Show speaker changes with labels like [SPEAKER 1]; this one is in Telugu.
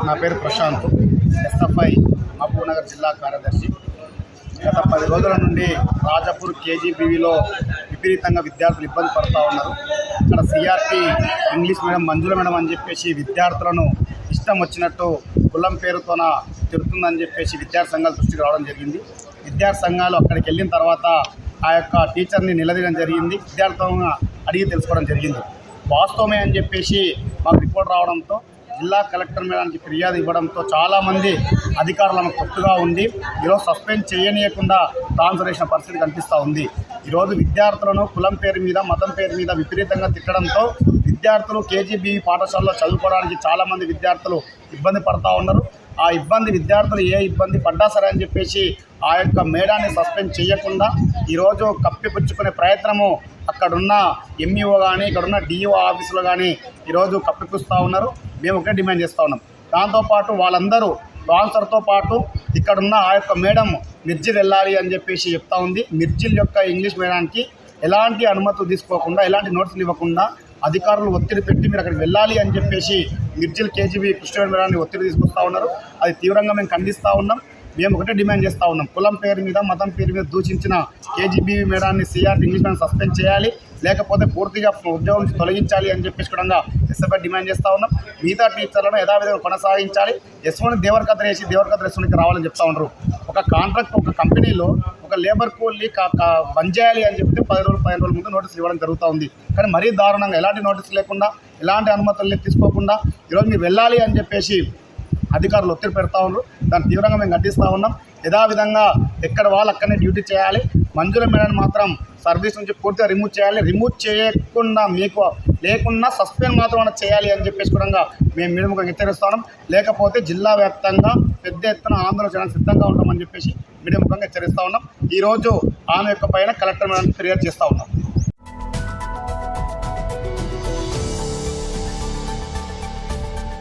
[SPEAKER 1] నా పేరు ప్రశాంత్, ఎస్ఎఫ్ఐ మహబూబ్నగర్ జిల్లా కార్యదర్శి. గత 10 రోజుల నుండి రాజాపూర్ కేజీబీవీలో విపరీతంగా విద్యార్థులు ఇబ్బంది పడుతూ ఉన్నారు. ఇక్కడ సిఆర్టీ ఇంగ్లీష్ మీడియం మంజుల మేడం అని చెప్పేసి విద్యార్థులను ఇష్టం వచ్చినట్టు కులం పేరుతోన తిరుగుతుందని చెప్పేసి విద్యార్థి సంఘాల దృష్టికి రావడం జరిగింది. విద్యార్థి సంఘాలు అక్కడికి వెళ్ళిన తర్వాత ఆ యొక్క టీచర్ని నిలదీయడం జరిగింది. విద్యార్థులను అడిగి తెలుసుకోవడం జరిగింది. వాస్తవమే అని చెప్పేసి మాకు రిపోర్ట్ రావడంతో జిల్లా కలెక్టర్ మేడానికి ఫిర్యాదు ఇవ్వడంతో చాలామంది అధికారులను కొత్తగా ఉండి ఈరోజు సస్పెండ్ చేయనీయకుండా ట్రాన్స్ఫర్ చేసిన పరిస్థితి కనిపిస్తూ ఉంది. ఈరోజు విద్యార్థులను కులం పేరు మీద మతం పేరు మీద విపరీతంగా తిట్టడంతో విద్యార్థులు కేజీబీవీ పాఠశాలలో చదువుకోవడానికి చాలామంది విద్యార్థులు ఇబ్బంది పడుతూ ఉన్నారు. ఆ ఇబ్బంది విద్యార్థులు ఏ ఇబ్బంది పడ్డా సరే అని చెప్పేసి ఆ యొక్క మేడాన్ని సస్పెండ్ చేయకుండా ఈరోజు కప్పిపుచ్చుకునే ప్రయత్నము అక్కడున్న ఎంఈఓ కానీ ఇక్కడున్న డిఈఓ ఆఫీసులో కానీ ఈరోజు కప్పిపుస్తూ ఉన్నారు. మేము ఒకటే డిమాండ్ చేస్తూ ఉన్నాం. దాంతోపాటు వాళ్ళందరూ ట్రాన్స్ఫర్తో పాటు ఇక్కడున్న ఆ యొక్క మేడం మిర్జిల్ వెళ్ళాలి అని చెప్పేసి చెప్తా ఉంది. మిర్జిల్ యొక్క ఇంగ్లీష్ మేడానికి ఎలాంటి అనుమతులు తీసుకోకుండా ఎలాంటి నోటీసులు ఇవ్వకుండా అధికారులు ఒత్తిడి పెట్టి మీరు అక్కడికి వెళ్ళాలి అని చెప్పేసి మిర్జిల్ కేజీబీ కృష్ణ మేడాన్ని ఒత్తిడి తీసుకొస్తూ ఉన్నారు. అది తీవ్రంగా మేము ఖండిస్తూ ఉన్నాం. మేము ఒకటే డిమాండ్ చేస్తూ ఉన్నాం. కులం పేరు మీద మతం పేరు మీద దూషించిన కేజీబీవీ మేడాన్ని సిఆర్టీ ఇంగ్లీష్ మేడం సస్పెండ్ చేయాలి, లేకపోతే పూర్తిగా ఉద్యోగం నుంచి తొలగించాలి అని చెప్పేసి కూడా ఎస్ఎఫ్ఐ డిమాండ్ చేస్తూ ఉన్నాం. మిగతా టీచర్లను యథావిధంగా కొనసాగించాలి. ఎస్ఓని దేవరకథ వేసి దేవరకథ ఎస్ఓనికి రావాలని చెప్తా ఉన్నారు. ఒక కాంట్రాక్ట్ ఒక కంపెనీలో ఒక లేబర్ కూలీ బంద్ చేయాలి అని చెప్తే 10 రోజులు 15 రోజుల ముందు నోటీసులు ఇవ్వడం జరుగుతూ ఉంది. కానీ మరీ దారుణంగా ఎలాంటి నోటీసులు లేకుండా ఎలాంటి అనుమతులు తీసుకోకుండా ఈరోజు మీరు వెళ్ళాలి అని చెప్పేసి అధికారులు ఒత్తిడి పెడతా ఉన్నారు. దాన్ని తీవ్రంగా మేము ఖండిస్తూ ఉన్నాం. యథావిధంగా ఎక్కడ వాళ్ళు అక్కడనే డ్యూటీ చేయాలి. మంజుల మేడాన్ని మాత్రం సర్వీస్ నుంచి పూర్తిగా రిమూవ్ చేయాలి. రిమూవ్ చేయకుండా మీకు లేకుండా సస్పెండ్ మాత్రం చేయాలి అని చెప్పేసి కూడా మేము మీడియంగా హెచ్చరిస్తా ఉన్నాం. లేకపోతే జిల్లా వ్యాప్తంగా పెద్ద ఎత్తున ఆందోళన చేయడానికి సిద్ధంగా ఉంటామని చెప్పేసి మీడియా ముఖంగా హెచ్చరిస్తూ ఉన్నాం. ఈరోజు ఆమె యొక్క పైన కలెక్టర్ మేడానికి ఫిర్యాదు చేస్తూ ఉన్నాం.